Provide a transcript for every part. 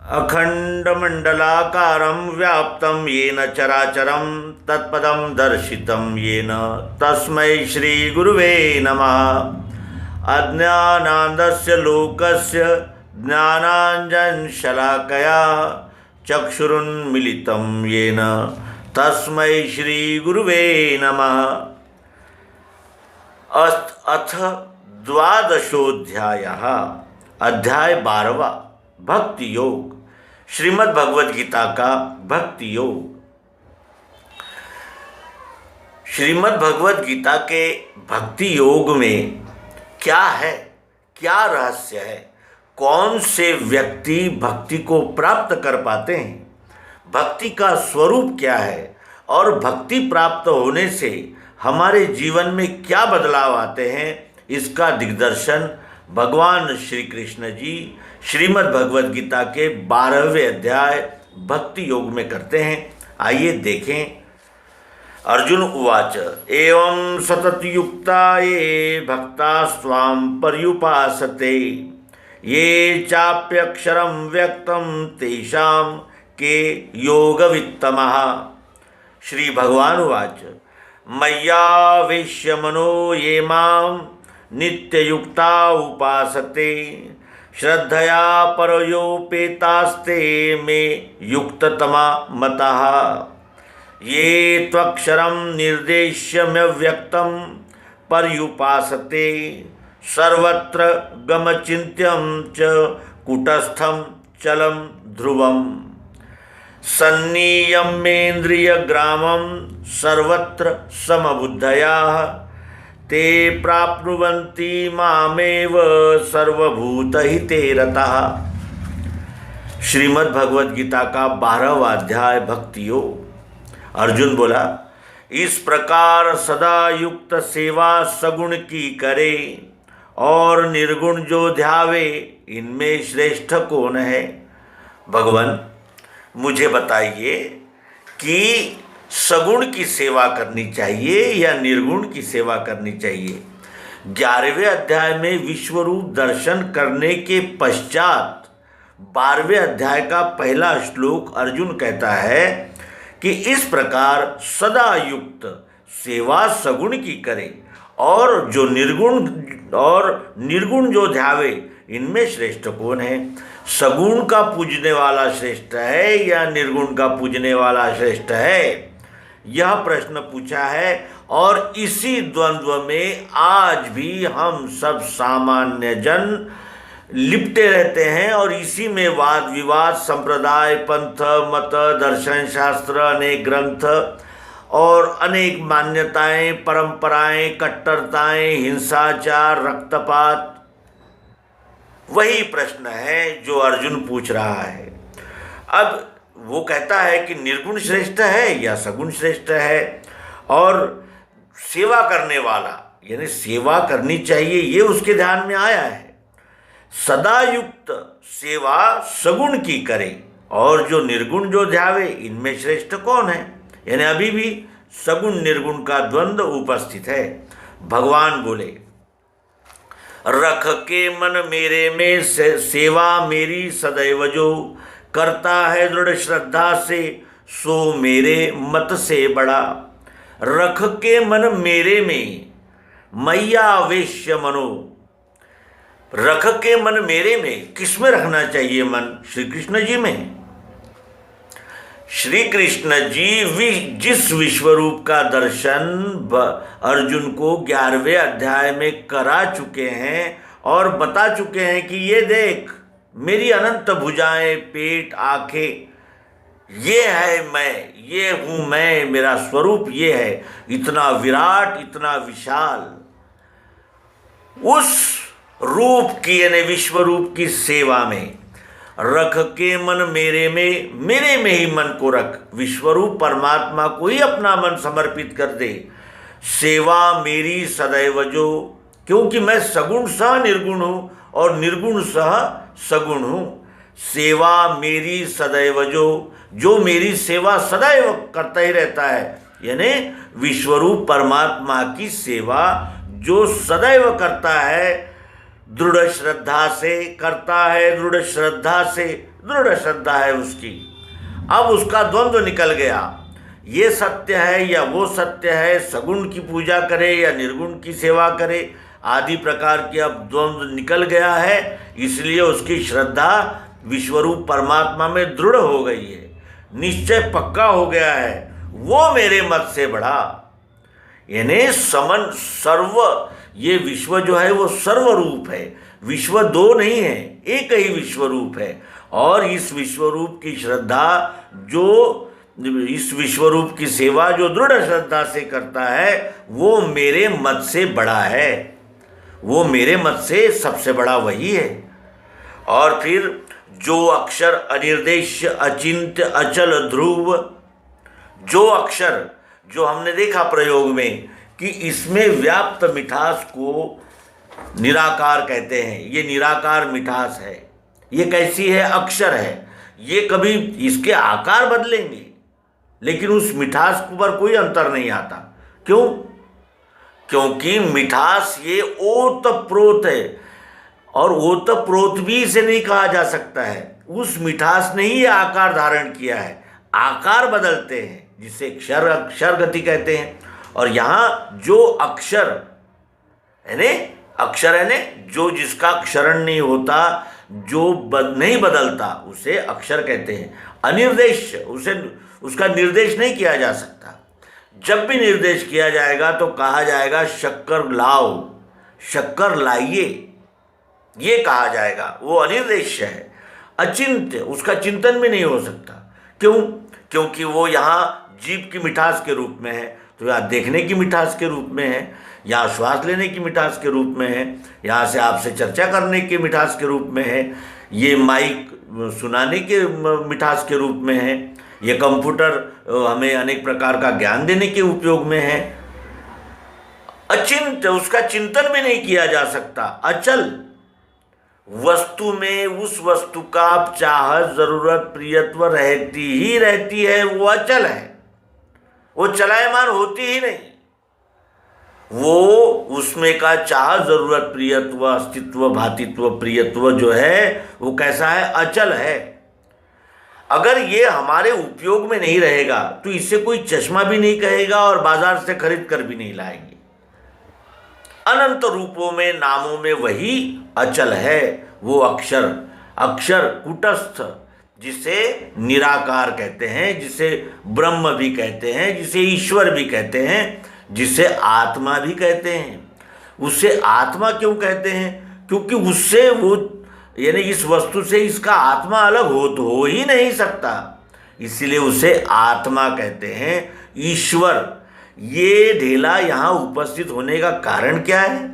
अखंडमंडलाकारं व्याप्तं येन चराचरं तत्पदं दर्शितं येन तस्मै श्रीगुरुवे नमः। अज्ञानान्धस्य लोकस्य ज्ञानाञ्जनशलाकया चक्षुरुन्मीलितं येन तस्मै श्रीगुरुवे नमः। अथ द्वादशोऽध्यायः। अध्याय 12वां, भक्ति योग। श्रीमद् भगवद गीता का भक्ति योग। श्रीमद् भगवद गीता के भक्ति योग में क्या है, क्या रहस्य है, कौन से व्यक्ति भक्ति को प्राप्त कर पाते हैं, भक्ति का स्वरूप क्या है और भक्ति प्राप्त होने से हमारे जीवन में क्या बदलाव आते हैं, इसका दिग्दर्शन भगवान श्री कृष्ण जी श्रीमद् भगवद गीता के 12वें अध्याय भक्ति योग में करते हैं। आइए देखें। अर्जुन उवाच एवं सततयुक्ता ये भक्ता स्वाम पर्युपासते ये चाप्यक्षरं व्यक्तं तेषां के योगवित्तमः। श्री भगवान उवाच मय्यावेश्य मनो ये मां नित्ययुक्ता उपासते श्रद्धया परयोपेतास्ते मे युक्ततमा मतः। ये त्वक्षरं निर्देश्यमव्यक्तं पर्युपासते सर्वत्र गमचिन्त्यं च कूटस्थं चलं ध्रुवम्। सन्नियम्येन्द्रियग्रामं सर्वत्र समबुद्धयाः ते प्राप्नुवन्ति मामेव सर्वभूतहिते रतः। श्रीमद् भगवद गीता का 12वां अध्याय भक्ति योग। अर्जुन बोला, इस प्रकार सदा युक्त सेवा सगुण की करे और निर्गुण जो ध्यावे इनमें श्रेष्ठ कौन है। भगवान मुझे बताइए कि सगुण की सेवा करनी चाहिए या निर्गुण की सेवा करनी चाहिए। 11वें अध्याय में विश्वरूप दर्शन करने के पश्चात 12वें अध्याय का पहला श्लोक अर्जुन कहता है कि इस प्रकार सदा युक्त सेवा सगुण की करे और निर्गुण जो ध्यावे इनमें श्रेष्ठ कौन है। सगुण का पूजने वाला श्रेष्ठ है या निर्गुण का पूजने वाला श्रेष्ठ है, यह प्रश्न पूछा है। और इसी द्वंद्व में आज भी हम सब सामान्य जन लिपटे रहते हैं और इसी में वाद विवाद, संप्रदाय, पंथ, मत, दर्शन शास्त्र, अनेक ग्रंथ और अनेक मान्यताएं, परंपराएं, कट्टरताएं, हिंसाचार, रक्तपात, वही प्रश्न है जो अर्जुन पूछ रहा है। अब वो कहता है कि निर्गुण श्रेष्ठ है या सगुण श्रेष्ठ है, और सेवा करने वाला यानी सेवा करनी चाहिए ये उसके ध्यान में आया है। सदा युक्त सेवा सगुण की करे और जो निर्गुण जो ध्यावे इनमें श्रेष्ठ कौन है, यानी अभी भी सगुण निर्गुण का द्वंद्व उपस्थित है। भगवान बोले, रख के मन मेरे में सेवा मेरी सदैव जो करता है दृढ़ श्रद्धा से सो मेरे मत से बड़ा। रख के मन मेरे में मय्यावेश्य मनो। रख के मन मेरे में, किस में रखना चाहिए मन? श्री कृष्ण जी में। श्री कृष्ण जी जिस विश्वरूप का दर्शन अर्जुन को 11वें अध्याय में करा चुके हैं और बता चुके हैं कि ये देख मेरी अनंत भुजाएं, पेट, आंखें, ये है मैं, ये हूँ मैं, मेरा स्वरूप ये है, इतना विराट, इतना विशाल। उस रूप की यानी विश्वरूप की सेवा में रख के मन मेरे में ही मन को रख। विश्वरूप परमात्मा को ही अपना मन समर्पित कर दे। सेवा मेरी सदैव जो, क्योंकि मैं सगुण सह निर्गुण हूँ और निर्गुण सह सगुण हूँ। सेवा मेरी सदैव जो मेरी सेवा सदैव करता ही रहता है, यानी विश्वरूप परमात्मा की सेवा जो सदैव करता है, दृढ़ श्रद्धा से करता है, दृढ़ श्रद्धा से दृढ़ श्रद्धा है उसकी। अब उसका द्वंद्व निकल गया, ये सत्य है या वो सत्य है, सगुण की पूजा करे या निर्गुण की सेवा करे, आदि प्रकार की अब द्वंद्व निकल गया है। इसलिए उसकी श्रद्धा विश्वरूप परमात्मा में दृढ़ हो गई है, निश्चय पक्का हो गया है, वो मेरे मत से बढ़ा। यानी समन सर्व, ये विश्व जो है वो सर्वरूप है, विश्व दो नहीं है, एक ही विश्वरूप है। और इस विश्वरूप की श्रद्धा, जो इस विश्वरूप की सेवा जो दृढ़ श्रद्धा से करता है, वो मेरे मत से बड़ा है, वो मेरे मत से सबसे बड़ा वही है। और फिर जो अक्षर अनिर्देश्य अचिंत्य अचल ध्रुव, जो अक्षर, जो हमने देखा प्रयोग में कि इसमें व्याप्त मिठास को निराकार कहते हैं, ये निराकार मिठास है। ये कैसी है? अक्षर है। ये कभी इसके आकार बदलेंगे लेकिन उस मिठास पर कोई अंतर नहीं आता। क्यों? क्योंकि मिठास ये ओतप्रोत है, और ओतप्रोत भी इसे नहीं कहा जा सकता है। उस मिठास ने ही आकार धारण किया है, आकार बदलते हैं जिसे अक्षर गति कहते हैं। और यहाँ जो अक्षर यानी अक्षर यानी जो जिसका क्षरण नहीं होता, जो नहीं बदलता, उसे अक्षर कहते हैं। अनिर्देश, उसे उसका निर्देश नहीं किया जा सकता। जब भी निर्देश किया जाएगा तो कहा जाएगा शक्कर लाओ, शक्कर लाइए, ये कहा जाएगा, वो अनिर्देश्य है। अचिंत्य, उसका चिंतन भी नहीं हो सकता। क्यों? क्योंकि वो यहाँ जीभ की मिठास के रूप में है, तो यहाँ देखने की मिठास के रूप में है, यहाँ श्वास लेने की मिठास के रूप में है, यहाँ से आपसे चर्चा करने की मिठास के रूप में है, ये माइक सुनाने के मिठास के रूप में है, ये कंप्यूटर हमें अनेक प्रकार का ज्ञान देने के उपयोग में है। अचिंत्य, उसका चिंतन भी नहीं किया जा सकता। अचल, वस्तु में उस वस्तु का चाहत जरूरत प्रियत्व रहती ही रहती है, वो अचल है, वो चलायमान होती ही नहीं। वो उसमें का चाह जरूरत प्रियत्व अस्तित्व भातित्व प्रियत्व जो है वो कैसा है? अचल है। अगर ये हमारे उपयोग में नहीं रहेगा तो इससे कोई चश्मा भी नहीं कहेगा और बाजार से खरीद कर भी नहीं लाएंगे। अनंत रूपों में नामों में वही अचल है, वो अक्षर। अक्षर कूटस्थ, जिसे निराकार कहते हैं, जिसे ब्रह्म भी कहते हैं, जिसे ईश्वर भी कहते हैं, जिसे आत्मा भी कहते हैं। उसे आत्मा क्यों कहते हैं? क्योंकि उससे वो यानी इस वस्तु से इसका आत्मा अलग हो ही नहीं सकता, इसीलिए उसे आत्मा कहते हैं। ईश्वर, ये ढेला यहाँ उपस्थित होने का कारण क्या है?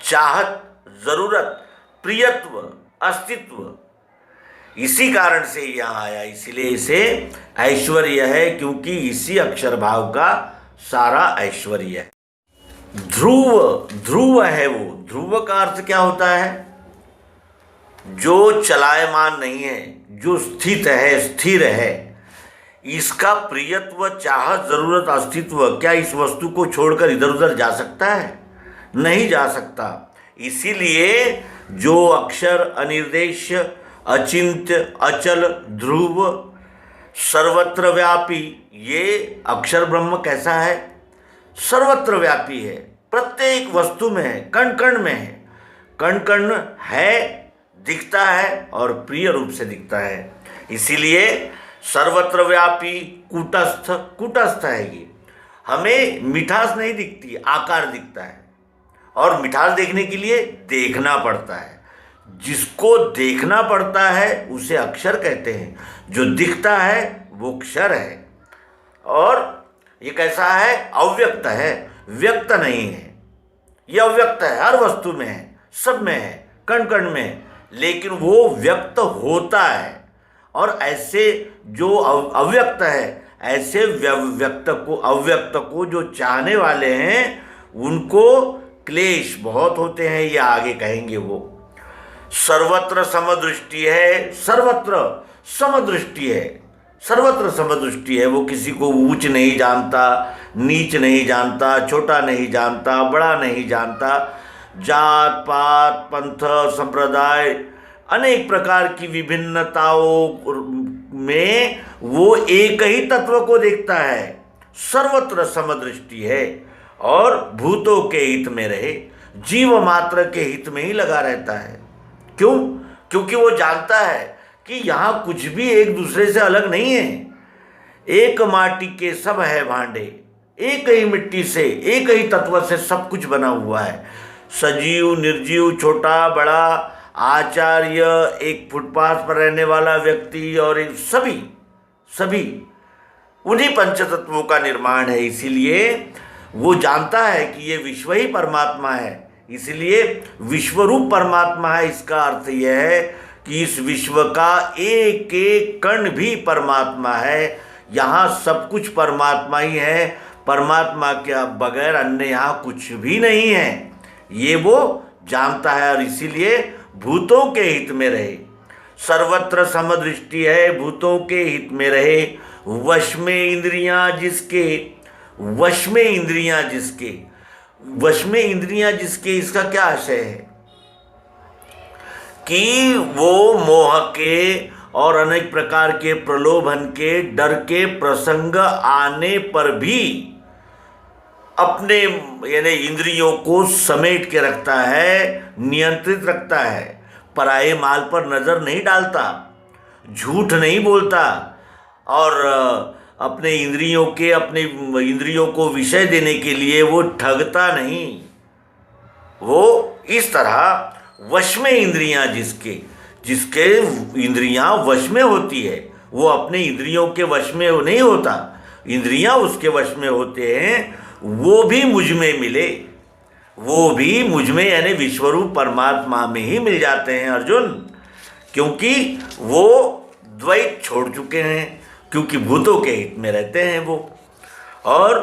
चाहत, जरूरत, प्रियत्व, अस्तित्व, इसी कारण से यहाँ आया, इसीलिए इसे ऐश्वर्य है, क्योंकि इसी अक्षर भाव का सारा ऐश्वर्य है। ध्रुव, ध्रुव है वो। ध्रुव का अर्थ क्या होता है? जो चलायमान नहीं है, जो स्थित है, स्थिर है। इसका प्रियत्व, चाहत, जरूरत, अस्तित्व क्या इस वस्तु को छोड़कर इधर उधर जा सकता है? नहीं जा सकता। इसीलिए जो अक्षर अनिर्देश्य अचिंत्य अचल ध्रुव सर्वत्र व्यापी, ये अक्षर ब्रह्म कैसा है? सर्वत्र व्यापी है, प्रत्येक वस्तु में है, कण कण में है। कण कण है, दिखता है और प्रिय रूप से दिखता है, इसीलिए सर्वत्र व्यापी। कूटस्थ, कूटस्थ है ये। हमें मिठास नहीं दिखती, आकार दिखता है, और मिठास देखने के लिए देखना पड़ता है। जिसको देखना पड़ता है उसे अक्षर कहते हैं, जो दिखता है वो क्षर है। और ये कैसा है? अव्यक्त है, व्यक्त नहीं है, ये अव्यक्त है, हर वस्तु में है, सब में है, कण कण में है, लेकिन वो व्यक्त होता है। और ऐसे जो अव्यक्त है, ऐसे व्यक्त को, अव्यक्त को जो चाहने वाले हैं उनको क्लेश बहुत होते हैं, ये आगे कहेंगे। वो सर्वत्र समदृष्टि है, सर्वत्र समदृष्टि है, सर्वत्र समदृष्टि है। वो किसी को ऊंच नहीं जानता, नीच नहीं जानता, छोटा नहीं जानता, बड़ा नहीं जानता, जात पात पंथ संप्रदाय अनेक प्रकार की विभिन्नताओं में वो एक ही तत्व को देखता है, सर्वत्र समदृष्टि है और भूतों के हित में रहे, जीव मात्र के हित में ही लगा रहता है। क्यों? क्योंकि वो जानता है कि यहाँ कुछ भी एक दूसरे से अलग नहीं है। एक माटी के सब है भांडे, एक ही मिट्टी से, एक ही तत्व से सब कुछ बना हुआ है। सजीव, निर्जीव, छोटा बड़ा, आचार्य, एक फुटपाथ पर रहने वाला व्यक्ति और सभी उन्हीं पंचतत्वों का निर्माण है। इसीलिए वो जानता है कि ये विश्व ही परमात्मा है, इसलिए विश्वरूप परमात्मा है। इसका अर्थ यह है कि इस विश्व का एक एक कण भी परमात्मा है। यहाँ सब कुछ परमात्मा ही है, परमात्मा के बगैर अन्य यहाँ कुछ भी नहीं है, ये वो जानता है। और इसीलिए भूतों के हित में रहे, सर्वत्र समदृष्टि है, भूतों के हित में रहे। वश में इंद्रियां जिसके, वश में इंद्रियां जिसके, वश में इंद्रियां जिसके, इसका क्या आशय है कि वो मोह के और अनेक प्रकार के प्रलोभन के, डर के प्रसंग आने पर भी अपने यानी इंद्रियों को समेट के रखता है, नियंत्रित रखता है, पराये माल पर नजर नहीं डालता, झूठ नहीं बोलता और अपने इंद्रियों को विषय देने के लिए वो ठगता नहीं। वो इस तरह वश में इंद्रियां जिसके इंद्रियां वश में होती है, वो अपने इंद्रियों के वश में नहीं होता, इंद्रियां उसके वश में होते हैं। वो भी मुझ में मिले, वो भी मुझ में यानी विश्वरूप परमात्मा में ही मिल जाते हैं अर्जुन, क्योंकि वो द्वैत छोड़ चुके हैं, क्योंकि भूतों के हित में रहते हैं वो। और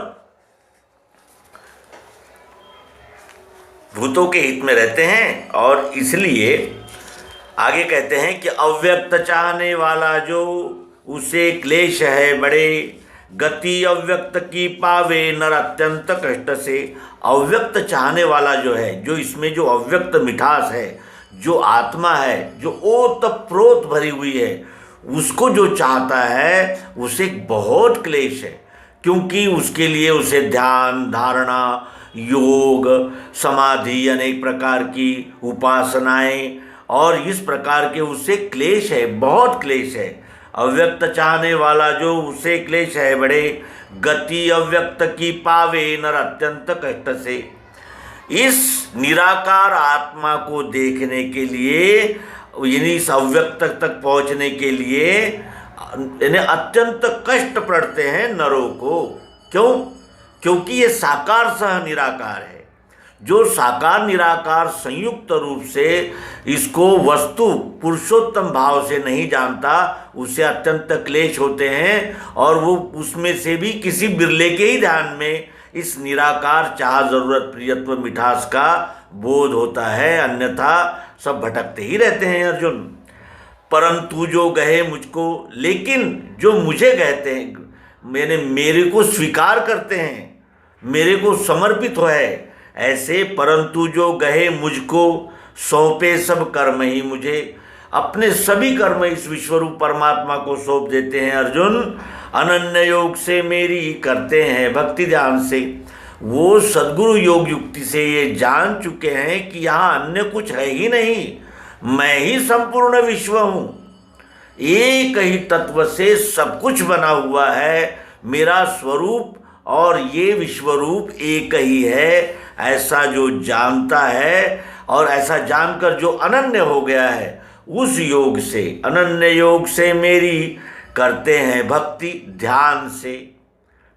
भूतों के हित में रहते हैं और इसलिए आगे कहते हैं कि अव्यक्त चाहने वाला जो, उसे क्लेश है बड़े, गति अव्यक्त की पावे नर अत्यंत कष्ट से। अव्यक्त चाहने वाला जो है, जो इसमें जो अव्यक्त मिठास है, जो आत्मा है, जो ओतप्रोत भरी हुई है, उसको जो चाहता है उसे बहुत क्लेश है, क्योंकि उसके लिए उसे ध्यान, धारणा, योग, समाधि, अनेक प्रकार की उपासनाएं और इस प्रकार के उससे क्लेश है, बहुत क्लेश है। अव्यक्त चाहने वाला जो, उसे क्लेश है बड़े, गति अव्यक्त की पावे नर अत्यंत कष्ट से। इस निराकार आत्मा को देखने के लिए यानी इस अव्यक्त तक पहुंचने के लिए यानी अत्यंत कष्ट पड़ते हैं नरों को। क्यों? क्योंकि ये साकार सह निराकार है। जो साकार निराकार संयुक्त रूप से इसको वस्तु पुरुषोत्तम भाव से नहीं जानता, उसे अत्यंत क्लेश होते हैं और वो उसमें से भी किसी बिरले के ही ध्यान में इस निराकार चाह, जरूरत, प्रियत्व, मिठास का बोध होता है, अन्यथा सब भटकते ही रहते हैं अर्जुन। परंतु जो गहे मुझको, लेकिन जो मुझे कहते हैं, मेरे को स्वीकार करते हैं, मेरे को समर्पित हो है, ऐसे परंतु जो गहे मुझको, सौंपे सब कर्म ही मुझे, अपने सभी कर्म इस विश्वरूप परमात्मा को सौंप देते हैं अर्जुन। अनन्य योग से मेरी करते हैं भक्ति ध्यान से। वो सद्गुरु योग युक्ति से ये जान चुके हैं कि यहाँ अन्य कुछ है ही नहीं, मैं ही संपूर्ण विश्व हूँ, एक ही तत्व से सब कुछ बना हुआ है, मेरा स्वरूप और ये विश्वरूप एक ही है। ऐसा जो जानता है और ऐसा जानकर जो अनन्य हो गया है, उस योग से, अनन्य योग से मेरी करते हैं भक्ति ध्यान से।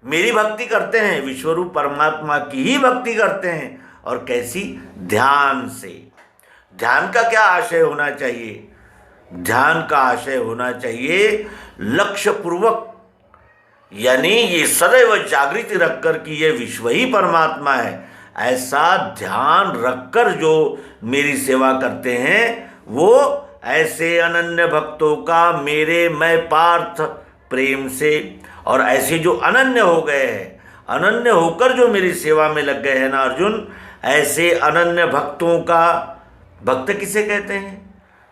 मेरी भक्ति करते हैं, विश्वरूप परमात्मा की ही भक्ति करते हैं। और कैसी? ध्यान से। ध्यान का क्या आशय होना चाहिए? ध्यान का आशय होना चाहिए लक्ष्य पूर्वक, यानी ये सदैव जागृति रखकर कि ये विश्व ही परमात्मा है, ऐसा ध्यान रखकर जो मेरी सेवा करते हैं, वो ऐसे अनन्य भक्तों का मेरे मैं पार्थ प्रेम से। और ऐसे जो अनन्य हो गए हैं, अनन्य होकर जो मेरी सेवा में लग गए हैं ना अर्जुन, ऐसे अनन्य भक्तों का, भक्त किसे कहते हैं?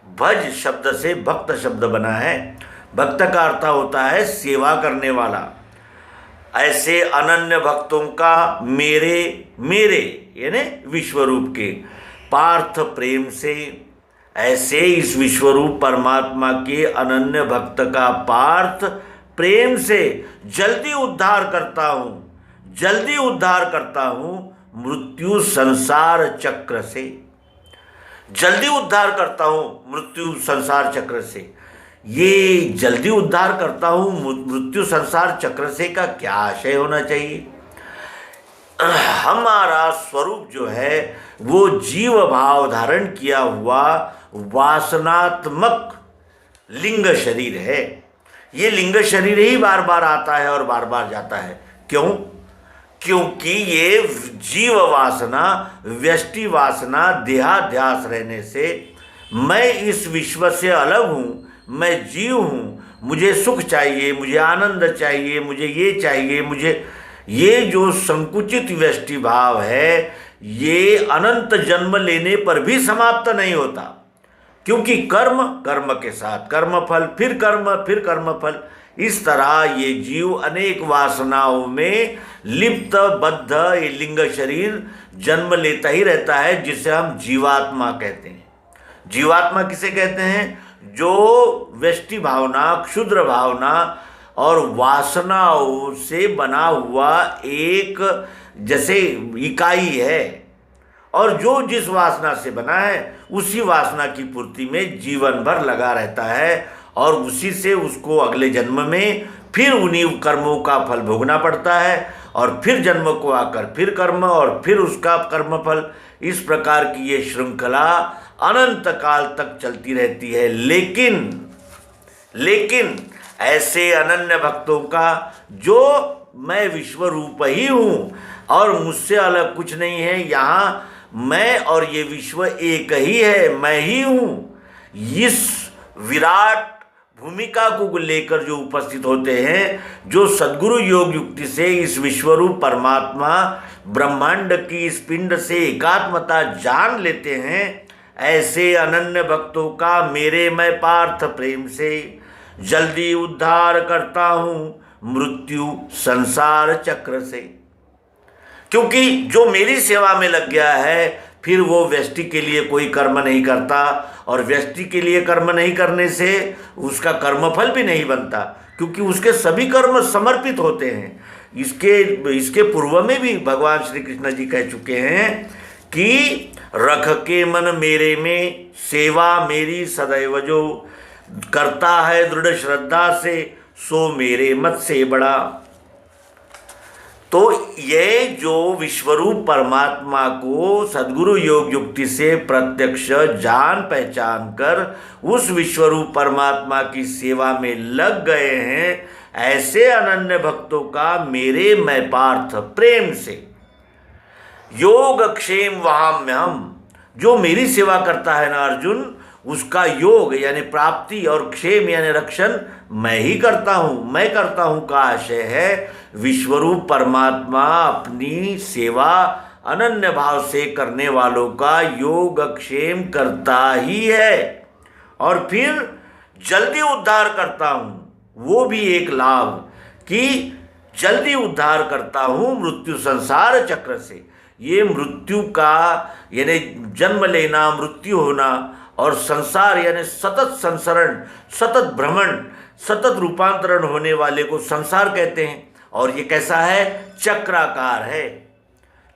भज शब्द से भक्त शब्द बना है। भक्त का अर्थ होता है सेवा करने वाला। ऐसे अनन्य भक्तों का मेरे मेरे यानी विश्वरूप के पार्थ प्रेम से, ऐसे इस विश्वरूप परमात्मा के अनन्य भक्त का पार्थ प्रेम से जल्दी उद्धार करता हूँ, जल्दी उद्धार करता हूँ मृत्यु संसार चक्र से, जल्दी उद्धार करता हूँ मृत्यु संसार चक्र से। ये जल्दी उद्धार करता हूँ मृत्यु संसार चक्र से का क्या आशय होना चाहिए? हमारा स्वरूप जो है वो जीव भाव धारण किया हुआ वासनात्मक लिंग शरीर है। ये लिंग शरीर ही बार बार आता है और बार बार जाता है। क्यों? क्योंकि ये जीव वासना, व्यष्टि वासना, देहाध्यास रहने से मैं इस विश्व से अलग हूँ, मैं जीव हूँ, मुझे सुख चाहिए, मुझे आनंद चाहिए, मुझे ये चाहिए, मुझे ये जो संकुचित व्यष्टि भाव है ये अनंत जन्म लेने पर भी समाप्त नहीं होता। क्योंकि कर्म, कर्म के साथ कर्मफल, फिर कर्मफल, इस तरह ये जीव अनेक वासनाओं में लिप्त बद्ध ये लिंग शरीर जन्म लेता ही रहता है, जिसे हम जीवात्मा कहते हैं। जीवात्मा किसे कहते हैं? जो व्यष्टि भावना, क्षुद्र भावना और वासनाओं से बना हुआ एक जैसे इकाई है, और जो जिस वासना से बना है उसी वासना की पूर्ति में जीवन भर लगा रहता है, और उसी से उसको अगले जन्म में फिर उन्हीं कर्मों का फल भोगना पड़ता है, और फिर जन्म को आकर फिर कर्म और फिर उसका कर्मफल। इस प्रकार की ये श्रृंखला अनंत काल तक चलती रहती है। लेकिन ऐसे अनन्य भक्तों का, जो मैं विश्व रूप ही हूँ और मुझसे अलग कुछ नहीं है, यहाँ मैं और ये विश्व एक ही है, मैं ही हूँ, इस विराट भूमिका को लेकर जो उपस्थित होते हैं, जो सद्गुरु योग युक्ति से इस विश्वरूप परमात्मा ब्रह्मांड की इस पिंड से एकात्मता जान लेते हैं, ऐसे अनन्य भक्तों का मेरे मैं पार्थ प्रेम से जल्दी उद्धार करता हूँ मृत्यु संसार चक्र से। क्योंकि जो मेरी सेवा में लग गया है फिर वो व्यष्टि के लिए कोई कर्म नहीं करता, और व्यष्टि के लिए कर्म नहीं करने से उसका कर्मफल भी नहीं बनता, क्योंकि उसके सभी कर्म समर्पित होते हैं। इसके पूर्व में भी भगवान श्री कृष्ण जी कह चुके हैं कि रख के मन मेरे में, सेवा मेरी सदैव जो करता है दृढ़ श्रद्धा से, सो मेरे मत से बड़ा। तो ये जो विश्वरूप परमात्मा को सद्गुरु योग युक्ति से प्रत्यक्ष जान पहचान कर उस विश्वरूप परमात्मा की सेवा में लग गए हैं, ऐसे अनन्य भक्तों का मेरे मैं पार्थ प्रेम से योग क्षेम वहाम्यहम्, जो मेरी सेवा करता है ना अर्जुन, उसका योग यानी प्राप्ति और क्षेम यानी रक्षण मैं ही करता हूँ, मैं करता हूँ का आशय है विश्वरूप परमात्मा अपनी सेवा अनन्य भाव से करने वालों का योग क्षेम करता ही है, और फिर जल्दी उद्धार करता हूँ, वो भी एक लाभ कि जल्दी उद्धार करता हूँ मृत्यु संसार चक्र से। ये मृत्यु का यानी जन्म लेना, मृत्यु होना, और संसार यानी सतत संसरण, सतत भ्रमण, सतत रूपांतरण होने वाले को संसार कहते हैं। और ये कैसा है? चक्राकार है,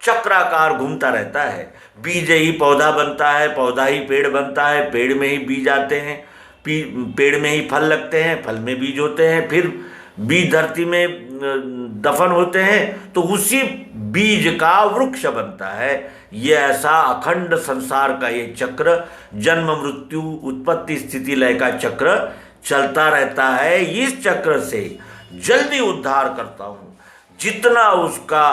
चक्राकार घूमता रहता है। बीज ही पौधा बनता है, पौधा ही पेड़ बनता है, पेड़ में ही बीज आते हैं, पेड़ में ही फल लगते हैं, फल में बीज होते हैं, फिर बीज धरती में दफन होते हैं तो उसी बीज का वृक्ष बनता है। ये ऐसा अखंड संसार का ये चक्र, जन्म मृत्यु उत्पत्ति स्थिति लय का चक्र चलता रहता है। इस चक्र से जल्दी उद्धार करता हूँ। जितना उसका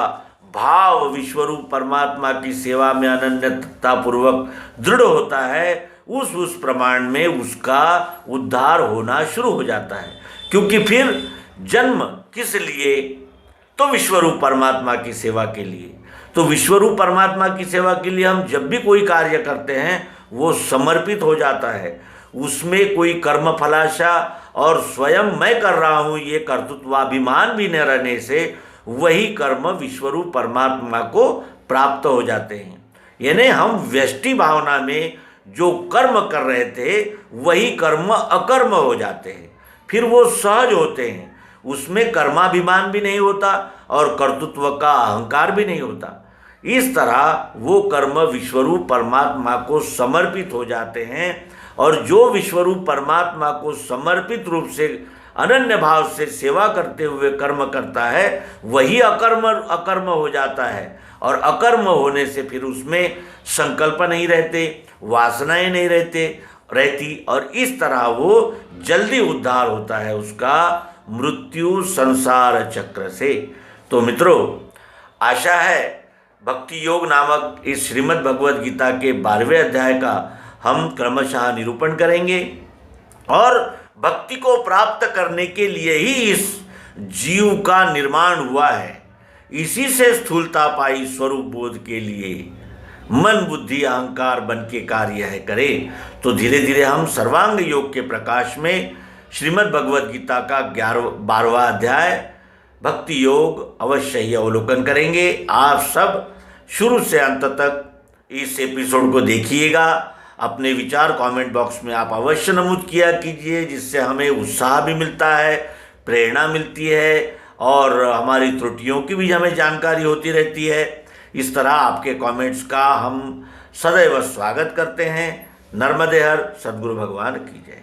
भाव विश्वरूप परमात्मा की सेवा में अनन्यता पूर्वक दृढ़ होता है, उस प्रमाण में उसका उद्धार होना शुरू हो जाता है। क्योंकि फिर जन्म किस लिए? तो विश्वरूप परमात्मा की सेवा के लिए। तो विश्वरूप परमात्मा की सेवा के लिए हम जब भी कोई कार्य करते हैं वो समर्पित हो जाता है, उसमें कोई कर्म फलाशा और स्वयं मैं कर रहा हूँ ये कर्तृत्वाभिमान भी न रहने से वही कर्म विश्वरूप परमात्मा को प्राप्त हो जाते हैं। यानी हम व्यष्टि भावना में जो कर्म कर रहे थे वही कर्म अकर्म हो जाते हैं, फिर वो सहज होते हैं, उसमें कर्माभिमान भी नहीं होता और कर्तृत्व का अहंकार भी नहीं होता। इस तरह वो कर्म विश्वरूप परमात्मा को समर्पित हो जाते हैं और जो विश्वरूप परमात्मा को समर्पित रूप से अनन्य भाव से सेवा करते हुए कर्म करता है वही अकर्म हो जाता है। और अकर्म होने से फिर उसमें संकल्प नहीं रहते, वासनाएं नहीं रहती और इस तरह वो जल्दी उद्धार होता है उसका मृत्यु संसार चक्र से। तो मित्रों, आशा है भक्ति योग नामक इस श्रीमद् भगवद गीता के 12वें अध्याय का हम क्रमशः निरूपण करेंगे और भक्ति को प्राप्त करने के लिए ही इस जीव का निर्माण हुआ है। इसी से स्थूलता पाई स्वरूप बोध के लिए मन बुद्धि अहंकार बन के कार्य है करे। तो धीरे धीरे हम सर्वांग योग के प्रकाश में श्रीमद् भगवद गीता का 12वां अध्याय भक्ति योग अवश्य ही अवलोकन करेंगे। आप सब शुरू से अंत तक इस एपिसोड को देखिएगा। अपने विचार कमेंट बॉक्स में आप अवश्य नमूद किया कीजिए, जिससे हमें उत्साह भी मिलता है, प्रेरणा मिलती है और हमारी त्रुटियों की भी हमें जानकारी होती रहती है। इस तरह आपके कमेंट्स का हम सदैव स्वागत करते हैं। नर्मदे हर सद्गुरु भगवान की जय।